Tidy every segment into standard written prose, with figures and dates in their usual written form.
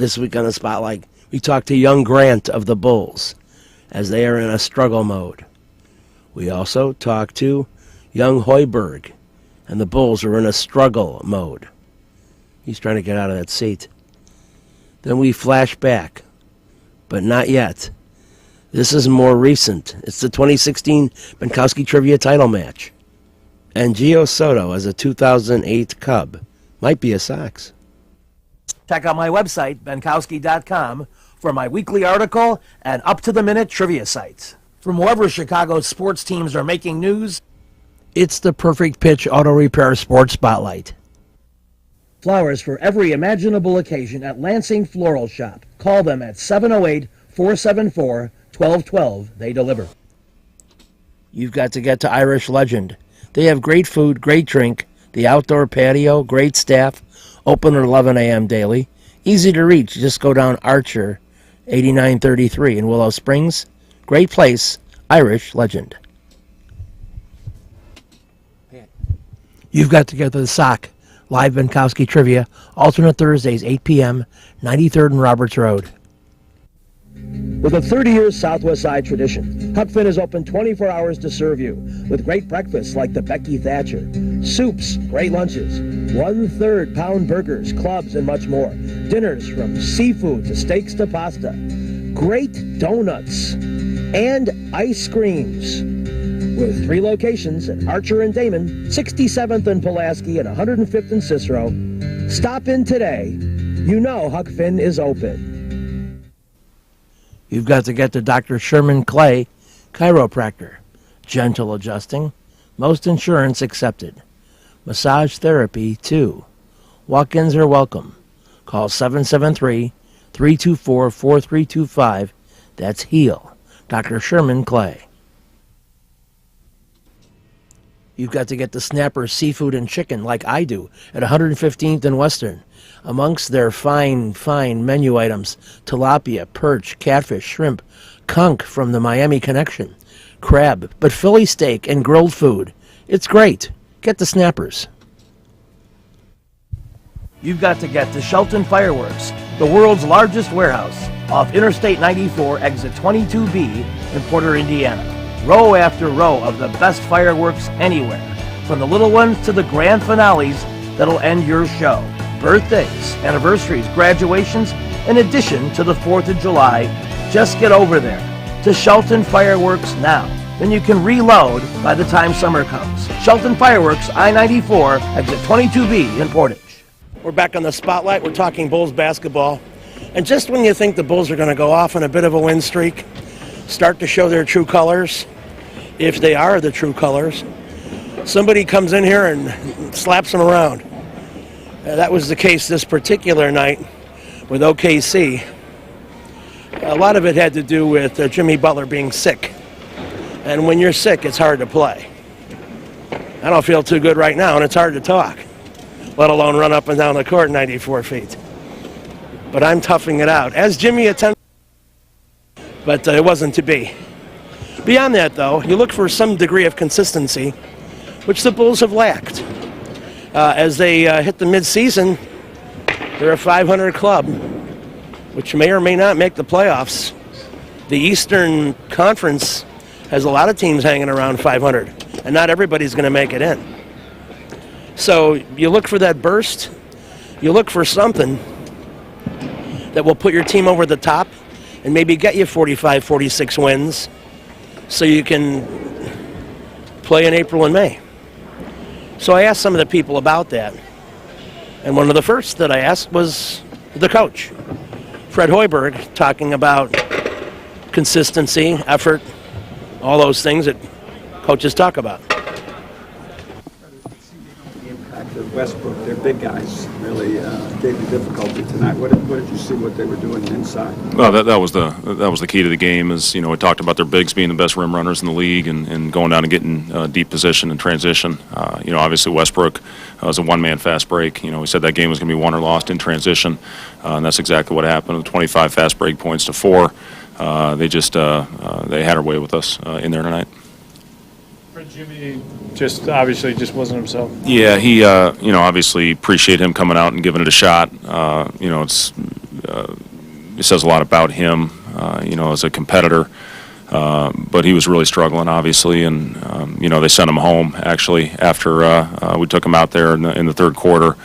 This week on the Spotlight, we talk to young Grant of the Bulls as they are in a struggle mode. We also talk to young Hoiberg, and the Bulls are in a struggle mode. He's trying to get out of that seat. Then we flash back, but not yet. This is more recent. It's the 2016 Benkowski Trivia title match. And Gio Soto, as a 2008 Cub, might be a Sox. Check out my website, benkowski.com, for my weekly article and up-to-the-minute trivia sites. From wherever Chicago's sports teams are making news, it's the Perfect Pitch Auto Repair Sports Spotlight. Flowers for every imaginable occasion at Lansing Floral Shop. Call them at 708-474-1212. They deliver. You've got to get to Irish Legend. They have great food, great drink, the outdoor patio, great staff, open at 11 a.m. daily. Easy to reach. Just go down Archer 8933 in Willow Springs. Great place, Irish Legend. You've got to get to the Sock. Live Benkowski Trivia, alternate Thursdays, 8 p.m., 93rd and Roberts Road. With a 30-year Southwest Side tradition, Huck Finn is open 24 hours to serve you with great breakfasts like the Becky Thatcher, soups, great lunches, 1/3 pound burgers, clubs, and much more. Dinners from seafood to steaks to pasta, great donuts, and ice creams. With 3 locations at Archer and Damon, 67th and Pulaski, and 105th and Cicero. Stop in today. You know Huck Finn is open. You've got to get to Dr. Sherman Clay, chiropractor. Gentle adjusting. Most insurance accepted. Massage therapy, too. Walk-ins are welcome. Call 773-324-4325. That's HEAL. Dr. Sherman Clay. You've got to get the Snapper Seafood and Chicken like I do at 115th and Western. Amongst their fine menu items, tilapia, perch, catfish, shrimp, conch from the Miami Connection, crab, but Philly steak and grilled food. It's great. Get the Snappers. You've got to get to Shelton Fireworks, the world's largest warehouse, off Interstate 94, exit 22B in Porter, Indiana. Row after row of the best fireworks anywhere, from the little ones to the grand finales that'll end your show. Birthdays, anniversaries, graduations, in addition to the 4th of July. Just get over there to Shelton Fireworks now. Then you can reload by the time summer comes. Shelton Fireworks, I-94, exit 22B in Portage. We're back on the Spotlight. We're talking Bulls basketball. And just when you think the Bulls are going to go off on a bit of a win streak, start to show their true colors, if they are the true colors, somebody comes in here and slaps them around. That was the case this particular night with OKC. A lot of it had to do with Jimmy Butler being sick. And when you're sick, it's hard to play. I don't feel too good right now, and it's hard to talk, let alone run up and down the court 94 feet. But I'm toughing it out, as Jimmy attempted, but it wasn't to be. Beyond that, though, you look for some degree of consistency, which the Bulls have lacked. As they hit the midseason, they're a 500 club, which may or may not make the playoffs. The Eastern Conference has a lot of teams hanging around 500, and not everybody's going to make it in. So you look for that burst. You look for something that will put your team over the top and maybe get you 45, 46 wins so you can play in April and May. So I asked some of the people about that. And one of the first that I asked was the coach, Fred Hoiberg, talking about consistency, effort, all those things that coaches talk about. The impact of Westbrook, their big guys, really gave you difficulty tonight. What did you see what they were doing inside? Well, that was the key to the game. Is we talked about their bigs being the best rim runners in the league and going down and getting deep position and transition. Obviously Westbrook was a one-man fast break. We said that game was going to be won or lost in transition, and that's exactly what happened. 25 fast break points to 4. They had their way with us in there tonight. Jimmy obviously wasn't himself. Yeah, he obviously appreciate him coming out and giving it a shot. It's it says a lot about him, as a competitor. But he was really struggling, obviously, and they sent him home actually after we took him out there in the third quarter,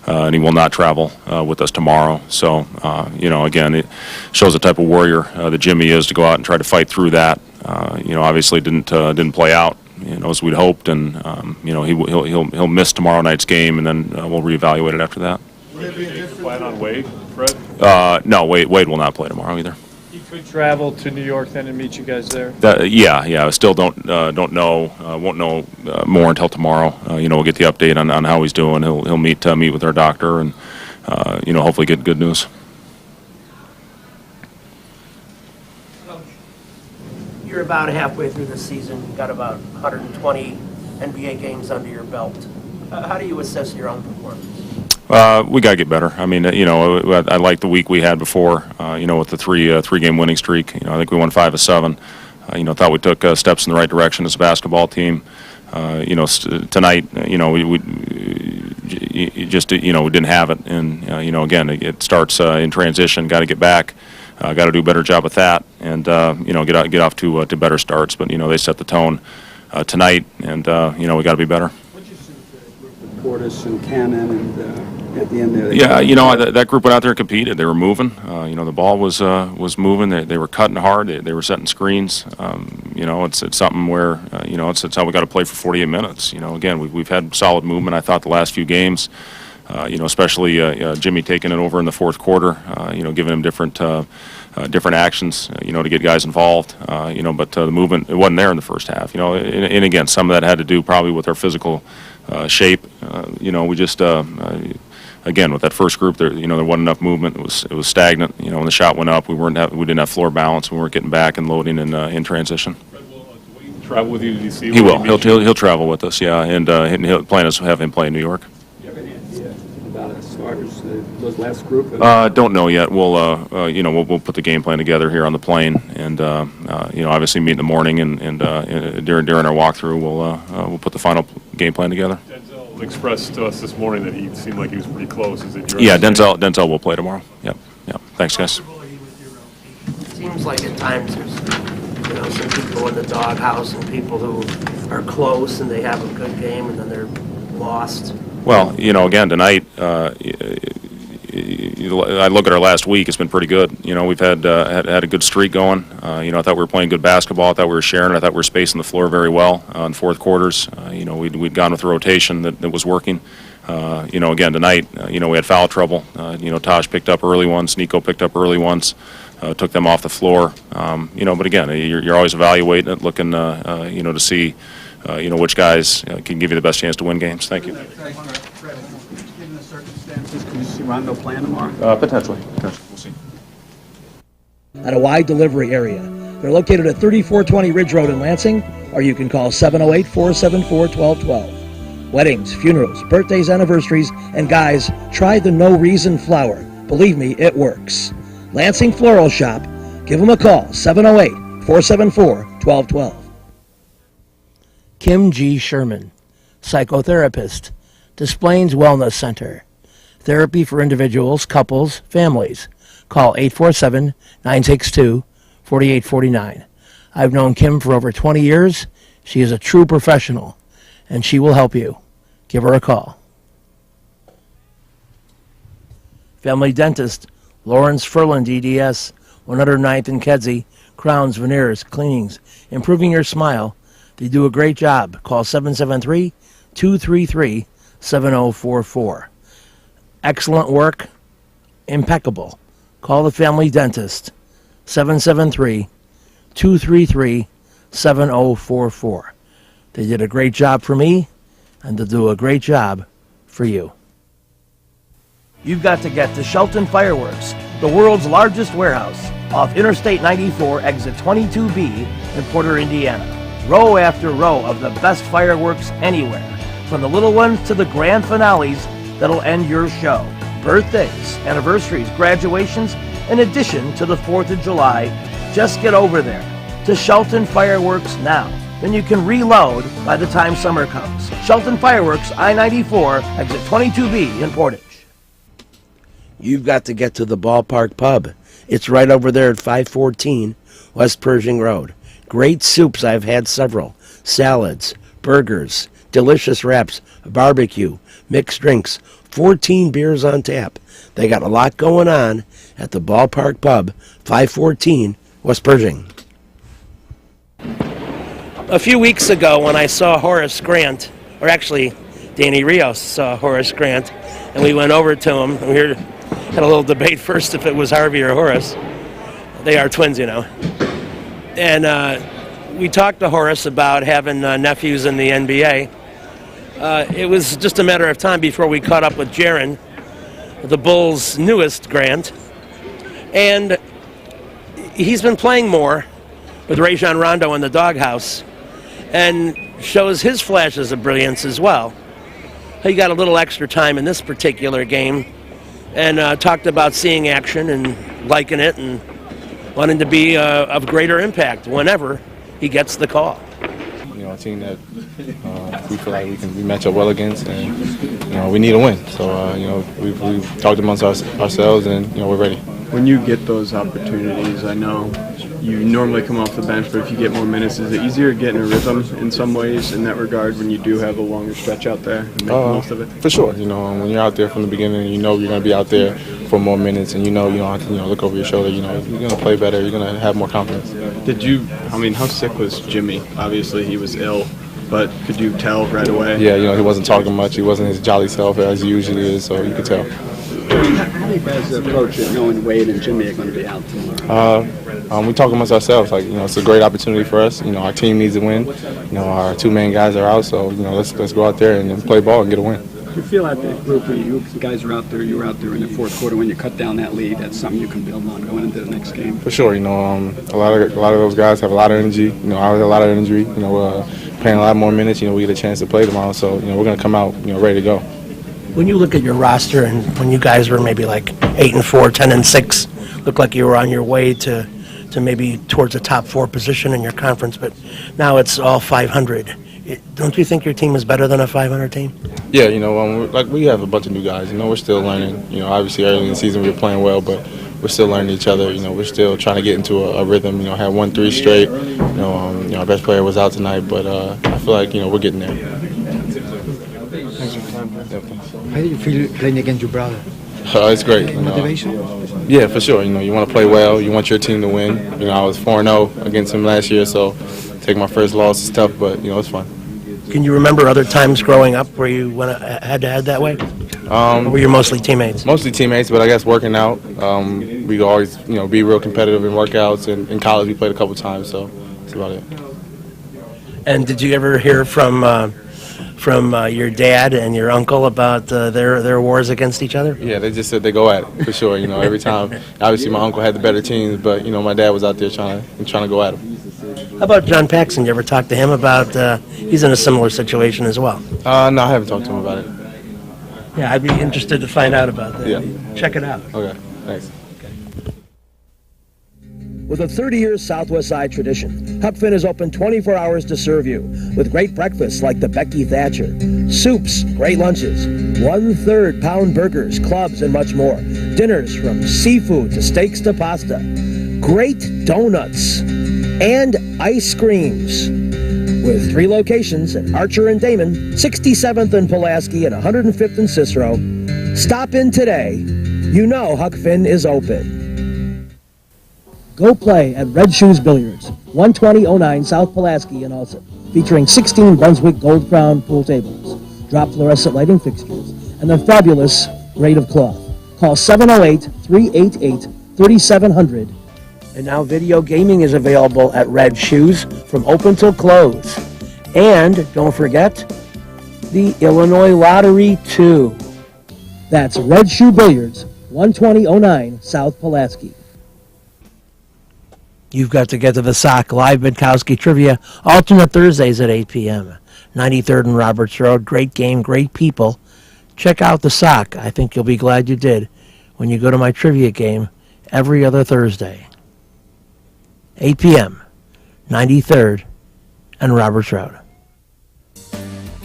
and he will not travel with us tomorrow. So, again, it shows the type of warrior that Jimmy is to go out and try to fight through that. Obviously didn't play out, as we'd hoped, and he'll miss tomorrow night's game, and then we'll reevaluate it after that. Would it be a different plan on Wade, Fred? No, Wade will not play tomorrow either. He could travel to New York then and meet you guys there. Yeah. I still don't know. Won't know more until tomorrow. We'll get the update on how he's doing. He'll meet with our doctor and hopefully get good news. You're about halfway through the season. You've got about 120 NBA games under your belt. How do you assess your own performance? We got to get better. I mean, I like the week we had before, with the three-game winning streak. I think we won 5 of 7. Thought we took steps in the right direction as a basketball team. Tonight, we just, we didn't have it. And, again, it starts in transition. Got to get back. Got to do a better job with that. And, get off to better starts. But, they set the tone tonight. And, we got to be better. What did you see with the group with Portis and Cannon and at the end there? Yeah, that group went out there and competed. They were moving. The ball was moving. They were cutting hard. They were setting screens. It's something where, it's how we got to play for 48 minutes. Again, we've had solid movement, I thought, the last few games. Especially Jimmy taking it over in the fourth quarter, giving him different actions, to get guys involved. But the movement, it wasn't there in the first half. And again, some of that had to do probably with our physical shape. We just, again, with that first group, there wasn't enough movement. It was stagnant. When the shot went up, we didn't have floor balance. We weren't getting back and loading in transition. Travel with you? Did you see? He will. He'll travel with us. Yeah, and he'll plan is have him play in New York. About as far as those last group? Don't know yet. We'll put the game plan together here on the plane, and obviously meet in the morning, and during our walkthrough, we'll put the final game plan together. Denzel expressed to us this morning that he seemed like he was pretty close. Is it your Denzel will play tomorrow. Yep. Thanks, guys. It seems like at times there's some people in the doghouse and people who are close and they have a good game and then they're lost. Well, again, tonight, I look at our last week, it's been pretty good. We've had a good streak going. I thought we were playing good basketball. I thought we were sharing. I thought we were spacing the floor very well in fourth quarters. We'd gone with a rotation that was working. Again, tonight, we had foul trouble. Taj picked up early ones. Nico picked up early ones. Took them off the floor. But again, you're always evaluating it, looking, to see, which guys can give you the best chance to win games. Thank you. Given the circumstances, can you see Rondo playing tomorrow? Potentially. We'll see. At a wide delivery area. They're located at 3420 Ridge Road in Lansing, or you can call 708-474-1212. Weddings, funerals, birthdays, anniversaries, and guys, try the No Reason flower. Believe me, it works. Lansing Floral Shop. Give them a call, 708-474-1212. Kim G. Sherman, psychotherapist, Des Plaines Wellness Center. Therapy for individuals, couples, families. Call 847-962-4849. I've known Kim for over 20 years. She is a true professional, and she will help you. Give her a call. Family Dentist, Lawrence Furlan DDS, 109th and Kedzie, crowns, veneers, cleanings, improving your smile. They do a great job. Call 773-233-7044. Excellent work, impeccable. Call the Family Dentist, 773-233-7044. They did a great job for me, and they'll do a great job for you. You've got to get to Shelton Fireworks, the world's largest warehouse, off Interstate 94, exit 22B in Porter, Indiana. Row after row of the best fireworks anywhere, from the little ones to the grand finales that'll end your show. Birthdays, anniversaries, graduations, in addition to the 4th of July. Just get over there to Shelton Fireworks now. Then you can reload by the time summer comes. Shelton Fireworks, I-94, exit 22B in Portage. You've got to get to the Ballpark Pub. It's right over there at 514 West Pershing Road. Great soups, I've had several. Salads, burgers, delicious wraps, barbecue, mixed drinks, 14 beers on tap. They got a lot going on at the Ballpark Pub, 514 West Pershing. A few weeks ago when I saw Horace Grant, or actually Danny Rios saw Horace Grant, and we went over to him, and we had a little debate first if it was Harvey or Horace. They are twins, you know. And we talked to Horace about having nephews in the NBA. It was just a matter of time before we caught up with Jaron, the Bulls' newest Grant. And he's been playing more with Rajon Rondo in the doghouse and shows his flashes of brilliance as well. He got a little extra time in this particular game and talked about seeing action and liking it and wanting to be of greater impact whenever he gets the call. You know, a team that we feel like we match up well against, and you know we need a win. So you know we've talked amongst ourselves, and you know we're ready. When you get those opportunities, I know you normally come off the bench, but if you get more minutes, is it easier to get in a rhythm in some ways in that regard when you do have a longer stretch out there and make the most of it? For sure. You know, when you're out there from the beginning, you know you're going to be out there for more minutes, and you know you don't have to look over your shoulder. You know you're going to play better. You're going to have more confidence. How sick was Jimmy? Obviously he was ill, but could you tell right away? Yeah, you know he wasn't talking much. He wasn't his jolly self as he usually is, so you could tell. How do you guys approach it knowing Wade and Jimmy are going to be out tomorrow? We talk amongst ourselves. Like, you know, it's a great opportunity for us. You know, our team needs a win. You know, our two main guys are out, so, you know, let's go out there and play ball and get a win. You feel like the group, you guys are out there, you were out there in the fourth quarter when you cut down that lead. That's something you can build on going into the next game. For sure. You know, a lot of those guys have a lot of energy. You know, I have a lot of energy. You know, playing a lot more minutes. You know, we get a chance to play tomorrow, so, you know, we're going to come out, you know, ready to go. When you look at your roster and when you guys were maybe like 8-4, 10-6, looked like you were on your way to maybe towards the top 4 position in your conference, but now it's all 500. Don't you think your team is better than a 500 team? Yeah, you know, we have a bunch of new guys. You know, we're still learning. You know, obviously early in the season we were playing well, but we're still learning each other. You know, we're still trying to get into a rhythm. You know, had 1-3 straight. You know, our best player was out tonight, but I feel like, you know, we're getting there. Thanks for your time. Yep. How do you feel playing against your brother? It's great. You know. Motivation? Yeah, for sure. You know, you want to play well. You want your team to win. You know, I was 4-0 against him last year, so taking my first loss is tough, but, you know, it's fun. Can you remember other times growing up where you went head-to-head that way? Or were you mostly teammates? Mostly teammates, but I guess working out. We could always, you know, be real competitive in workouts. And in college, we played a couple times, so that's about it. And did you ever hear from your dad and your uncle about their wars against each other? Yeah, they just said they go at it, for sure. You know, every time. Obviously, my uncle had the better teams, but, you know, my dad was out there trying to go at him. How about John Paxson? You ever talk to him about, he's in a similar situation as well? No, I haven't talked to him about it. Yeah, I'd be interested to find out about that. Yeah. Check it out. Okay, thanks. With a 30-year Southwest Side tradition, Huck Finn is open 24 hours to serve you with great breakfasts like the Becky Thatcher, soups, great lunches, 1/3 pound burgers, clubs, and much more. Dinners from seafood to steaks to pasta, great donuts, and ice creams. With 3 locations at Archer and Damon, 67th and Pulaski, and 105th and Cicero. Stop in today. You know Huck Finn is open. Go play at Red Shoes Billiards, 12009 South Pulaski in Alsip, featuring 16 Brunswick Gold Crown pool tables, drop fluorescent lighting fixtures, and their fabulous grade of cloth. Call 708-388-3700. And now video gaming is available at Red Shoes from open till close. And don't forget, the Illinois Lottery, too. That's Red Shoe Billiards, 12009 South Pulaski. You've got to get to the Sock Live Bidkowski Trivia, alternate Thursdays at 8 p.m. 93rd and Roberts Road. Great game, great people. Check out the Sock. I think you'll be glad you did when you go to my trivia game every other Thursday. 8 p.m., 93rd and Roberts Road.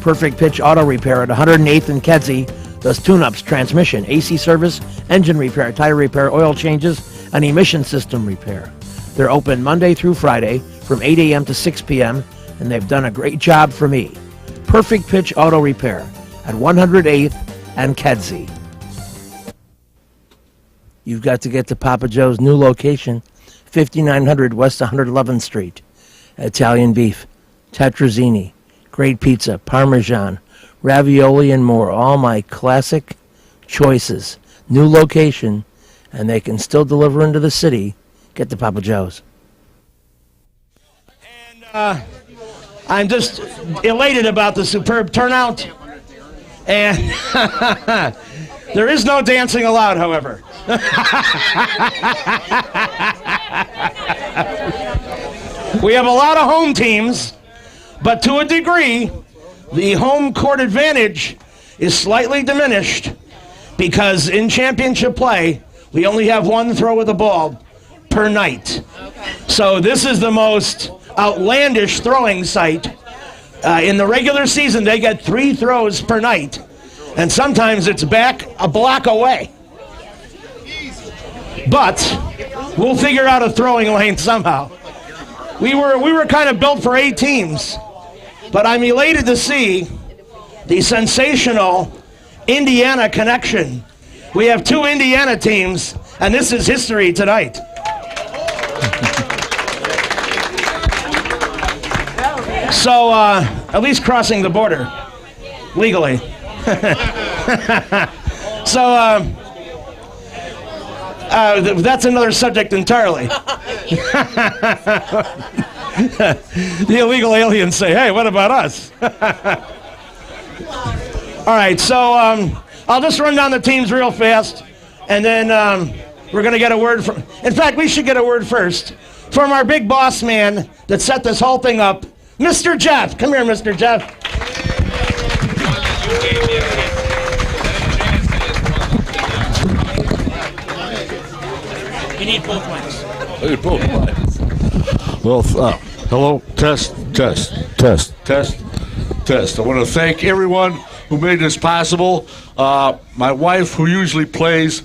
Perfect Pitch Auto Repair at 108th and Kedzie. Does tune-ups, transmission, AC service, engine repair, tire repair, oil changes, and emission system repair. They're open Monday through Friday from 8 a.m. to 6 p.m., and they've done a great job for me. Perfect Pitch Auto Repair at 108th and Kedzie. You've got to get to Papa Joe's new location, 5900 West 111th Street. Italian beef, tetrazzini, great pizza, parmesan, ravioli, and more. All my classic choices. New location, and they can still deliver into the city. Get to Papa Joe's. And I'm just elated about the superb turnout. And there is no dancing allowed, however. We have a lot of home teams, but to a degree, the home court advantage is slightly diminished because in championship play, we only have one throw of the ball per night. So this is the most outlandish throwing site. In the regular season, they get 3 throws per night, and sometimes it's back a block away. But we'll figure out a throwing lane somehow. We were kind of built for 8 teams, but I'm elated to see the sensational Indiana connection. We have 2 Indiana teams, and this is history tonight. So, at least crossing the border legally. So, that's another subject entirely. The illegal aliens say, hey, what about us? All right, so I'll just run down the teams real fast, and then we're going to get a word from... In fact, we should get a word first from our big boss man that set this whole thing up, Mr. Jeff. Come here, Mr. Jeff. You need both mics. I need both mics. Well, hello, test. I want to thank everyone who made this possible. My wife, who usually plays,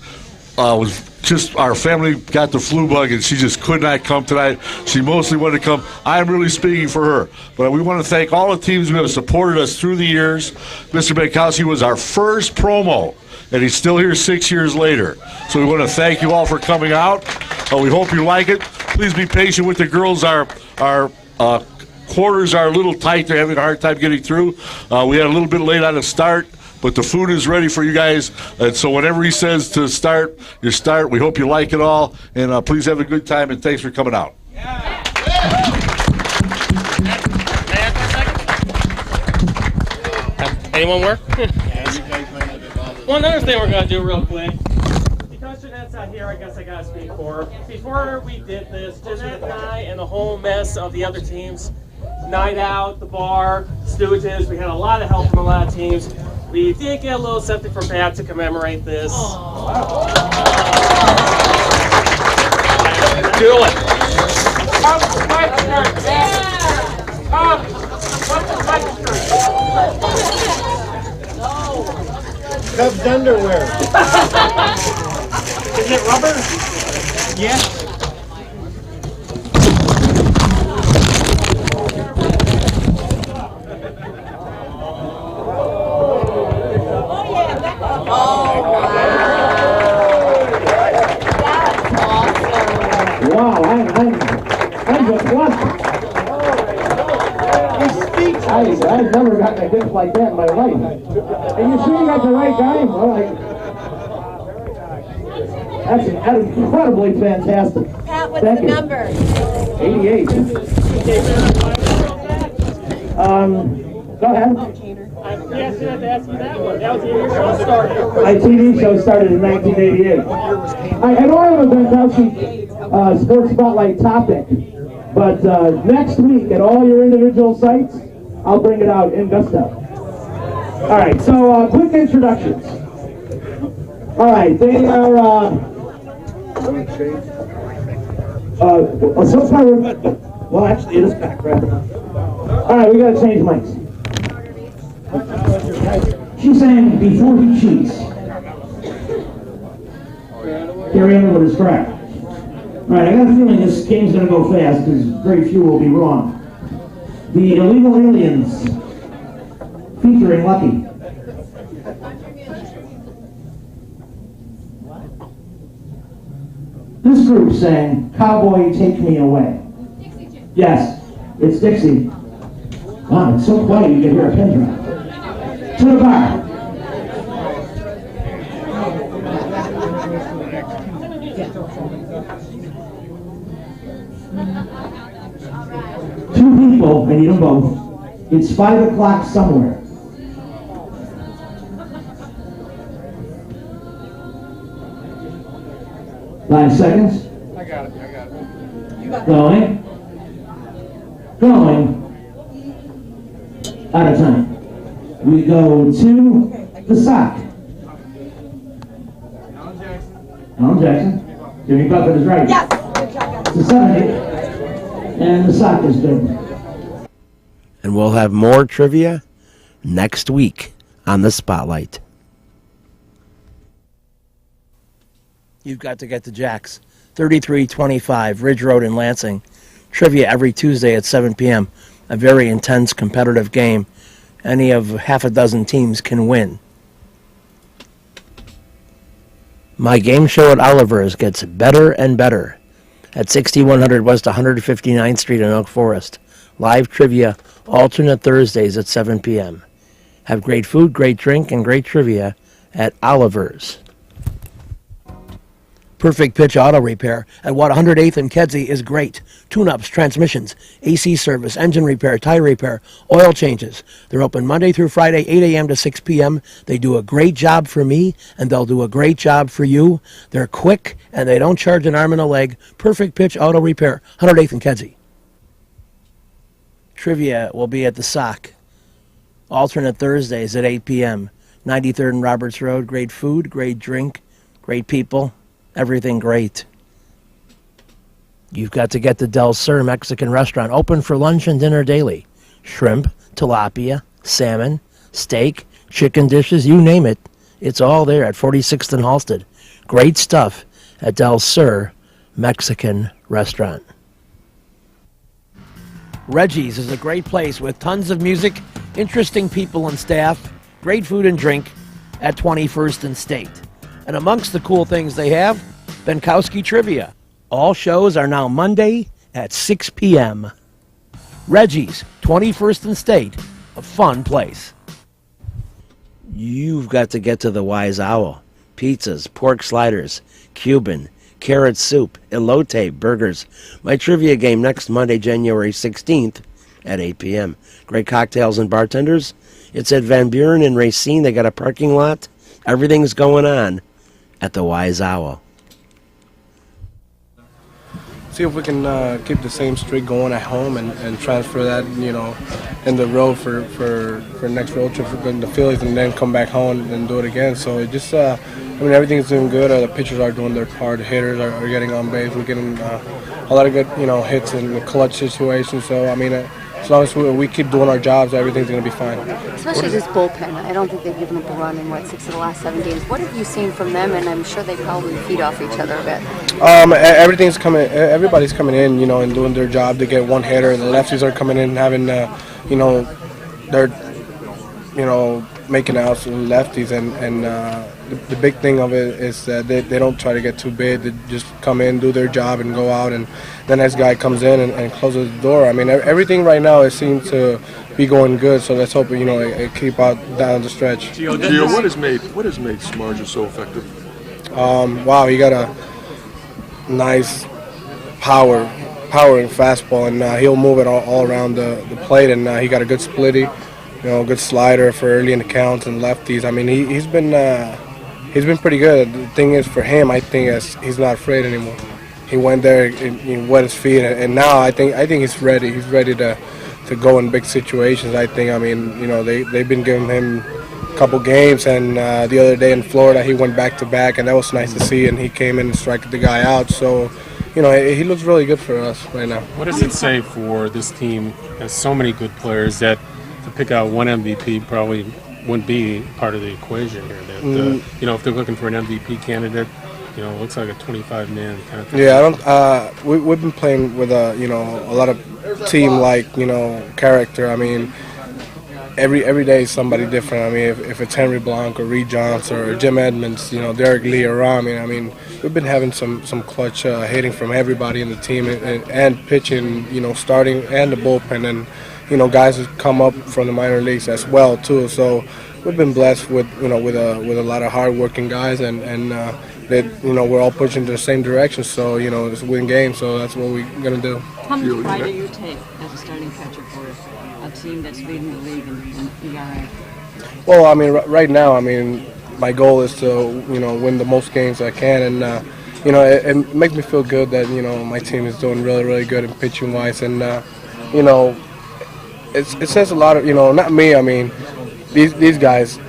was just, our family got the flu bug and she just could not come tonight. She mostly wanted to come. I'm really speaking for her. But we want to thank all the teams who have supported us through the years. Mr. Benkowski was our first promo, and he's still here 6 years later. So we want to thank you all for coming out. We hope you like it. Please be patient with the girls. Our quarters are a little tight. They're having a hard time getting through. We had a little bit late on the start, but the food is ready for you guys. And so whenever he says to start, you start. We hope you like it all. And please have a good time, and thanks for coming out. Anyone work? One other thing we're going to do real quick. Because Jeanette's not here, I guess I got to speak for her. Before we did this, Jeanette and I and the whole mess of the other teams, night out, the bar, Stooges, we had a lot of help from a lot of teams. We did get a little something for Pat to commemorate this. Do it. Cubs underwear. Is it rubber? Yes. Wow, I'm just blessed. I've never gotten a gift like that in my life. And you sure you got the right guy? Well, that's incredibly fantastic. Pat, what's the number? 88. Go ahead. Yes, I have to ask you that one. That was your show started. My TV show started in 1988. I don't have a Benkowski Sports Spotlight topic, but next week at all your individual sites, I'll bring it out in gusto. All right, so quick introductions. All right, they are. So far, well, actually, it is back, right? All right, we got to change mics. She's saying before he cheats. Carrie Underwood is correct. All right, I got a feeling this game's going to go fast because very few will be wrong. The Illegal Aliens featuring Lucky. This group sang Cowboy Take Me Away. Yes, it's Dixie. Wow, it's so quiet you can hear a pin drop. To the bar. Two people, I need them both. It's 5 o'clock somewhere. Five seconds. I got it. Going. Out of time. We go to the sock. Alan Jackson. Jimmy Buffett is right. Yes. The 70. And the sock is good. And we'll have more trivia next week on the Spotlight. You've got to get to Jack's, 3325 Ridge Road in Lansing. Trivia every Tuesday at 7 p.m. A very intense competitive game. Any of half a dozen teams can win. My game show at Oliver's gets better and better at 6100 West 159th Street in Oak Forest. Live trivia alternate Thursdays at 7 p.m. Have great food, great drink, and great trivia at Oliver's. Perfect Pitch Auto Repair at 108th and Kedzie is great. Tune-ups, transmissions, AC service, engine repair, tire repair, oil changes. They're open Monday through Friday, 8 a.m. to 6 p.m. They do a great job for me, and they'll do a great job for you. They're quick, and they don't charge an arm and a leg. Perfect Pitch Auto Repair, 108th and Kedzie. Trivia will be at the Sock. Alternate Thursdays at 8 p.m. 93rd and Roberts Road. Great food, great drink, great people. Everything great. You've got to get to Del Sur Mexican Restaurant, open for lunch and dinner daily. Shrimp, tilapia, salmon, steak, chicken dishes, you name it. It's all there at 46th and Halsted. Great stuff at Del Sur Mexican Restaurant. Reggie's is a great place with tons of music, interesting people and staff, great food and drink at 21st and State. And amongst the cool things they have, Benkowski Trivia. All shows are now Monday at 6 p.m. Reggie's, 21st and State, a fun place. You've got to get to the Wise Owl. Pizzas, pork sliders, Cuban, carrot soup, elote, burgers. My trivia game next Monday, January 16th at 8 p.m. Great cocktails and bartenders. It's at Van Buren and Racine. They got a parking lot. Everything's going on at the Wise Owl. See if we can keep the same streak going at home and transfer that, in the road for next road trip for the Phillies, and then come back home and do it again. So it just, everything's doing good. The pitchers are doing their part. The hitters are getting on base. We're getting a lot of good, hits in the clutch situations. So as long as we keep doing our jobs, everything's going to be fine. Especially this bullpen. I don't think they've given up a run in, 6 of the last 7 games. What have you seen from them? And I'm sure they probably feed off each other a bit. Everybody's coming in, and doing their job. They get one hitter. The lefties are coming in having, they're, making outs with lefties. And the big thing of it is that they don't try to get too big. They just come in, do their job, and go out. And the next guy comes in and closes the door. Everything right now, it seems to be going good. So let's hope, it keep out down the stretch. Gio, what has made Samardzija so effective? Wow, he got a nice powering fastball, and he'll move it all around the plate, and he got a good splitty, good slider for early in the counts and lefties. He's been pretty good. The thing is, for him, I think he's not afraid anymore. He went there, he wet his feet, and now I think he's ready. He's ready to go in big situations. I think. They've been giving him a couple games, and the other day in Florida, he went back to back, and that was nice to see. And he came in and struck the guy out. So, he looks really good for us right now. What does it say for this team? Has so many good players that to pick out one MVP probably wouldn't be part of the equation here. That you know, if they're looking for an MVP candidate, you know, it looks like a 25-man kind of thing. Yeah, I don't. We've been playing with a lot of team-like character. I mean, every day is somebody different. I mean, if it's Henry Blanc or Reed Johnson or Jim Edmonds, Derek Lee or Rami. I mean, we've been having some clutch hitting from everybody in the team and pitching, starting and the bullpen, and guys who come up from the minor leagues as well too. So we've been blessed with with a lot of hard-working guys and that we're all pushing to the same direction. So it's a win game. So that's what we're gonna do. How much pride do you take as a starting catcher for a team that's leading the league in ERA? Well, I mean, right now, I mean, my goal is to win the most games I can, and it makes me feel good that my team is doing really, really good in pitching wise, and it says a lot of not me. I mean, these guys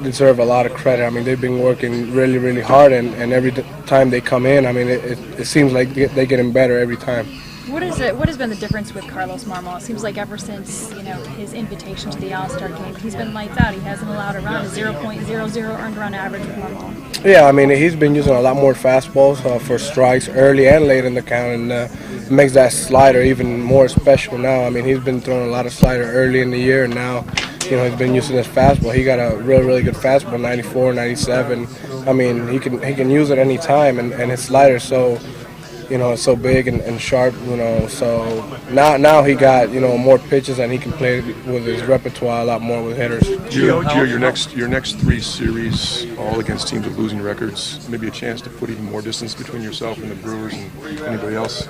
deserve a lot of credit. I mean, they've been working really, really hard, and every time they come in, I mean, it seems like they're getting better every time. What has been the difference with Carlos Marmol? It seems like ever since his invitation to the All-Star game, he's been lights out. He hasn't allowed a run, a 0.00 earned run average with Marmol. Yeah, I mean, he's been using a lot more fastballs for strikes early and late in the count, and it makes that slider even more special now. I mean, he's been throwing a lot of slider early in the year, and now he's been using his fastball. He got a really, really good fastball, 94, 97. I mean, he can use it any time, and his slider so it's so big and sharp, so now he got, more pitches and he can play with his repertoire a lot more with hitters. Gio, your next 3 series, all against teams with losing records, maybe a chance to put even more distance between yourself and the Brewers and anybody else?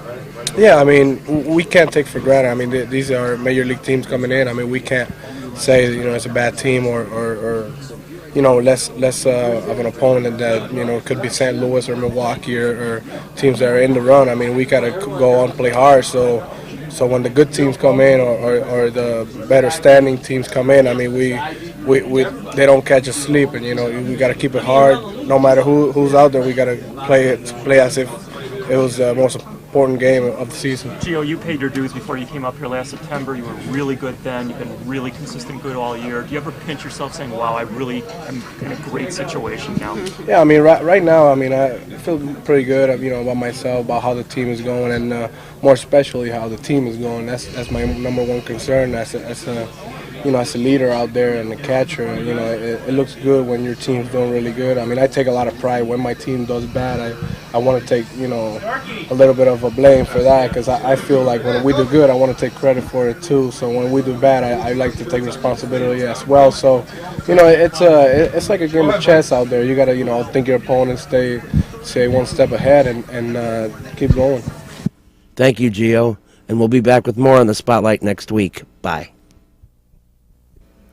Yeah, I mean, we can't take for granted. I mean, these are major league teams coming in. I mean, we can't say, it's a bad team or less of an opponent that could be St. Louis or Milwaukee or teams that are in the run. I mean, we gotta go on and play hard. So when the good teams come in or the better standing teams come in, I mean, they don't catch us sleep, and we gotta keep it hard. No matter who's out there, we gotta play as if it was the most important game of the season. Gio, you paid your dues before you came up here last September. You were really good then. You've been really consistent good all year. Do you ever pinch yourself saying, wow, I really am in a great situation now? Yeah, I mean, right now, I mean, I feel pretty good, about myself, about how the team is going, and more especially how the team is going. That's my number one concern as a leader out there and a catcher. It looks good when your team's doing really good. I mean, I take a lot of pride when my team does bad. I want to take, a little bit of a blame for that, because I feel like when we do good, I want to take credit for it too. So when we do bad, I like to take responsibility as well. So, it's like a game of chess out there. You got to, think your opponent, stay one step ahead and keep going. Thank you, Gio. And we'll be back with more on the Spotlight next week. Bye.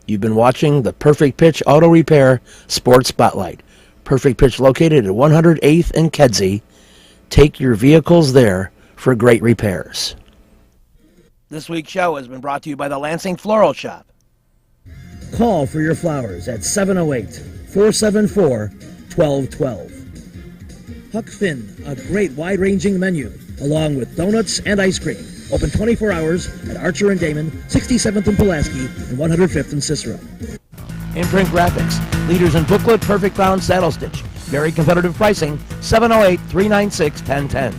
You've been watching the Perfect Pitch Auto Repair Sports Spotlight. Perfect Pitch located at 108th and Kedzie. Take your vehicles there for great repairs. This week's show has been brought to you by the Lansing Floral Shop. Call for your flowers at 708-474-1212. Huck Finn, a great wide-ranging menu, along with donuts and ice cream. Open 24 hours at Archer and Damon, 67th and Pulaski, and 105th and Cicero. Imprint Graphics, leaders in booklet, perfect bound saddle stitch. Very competitive pricing, 708-396-1010.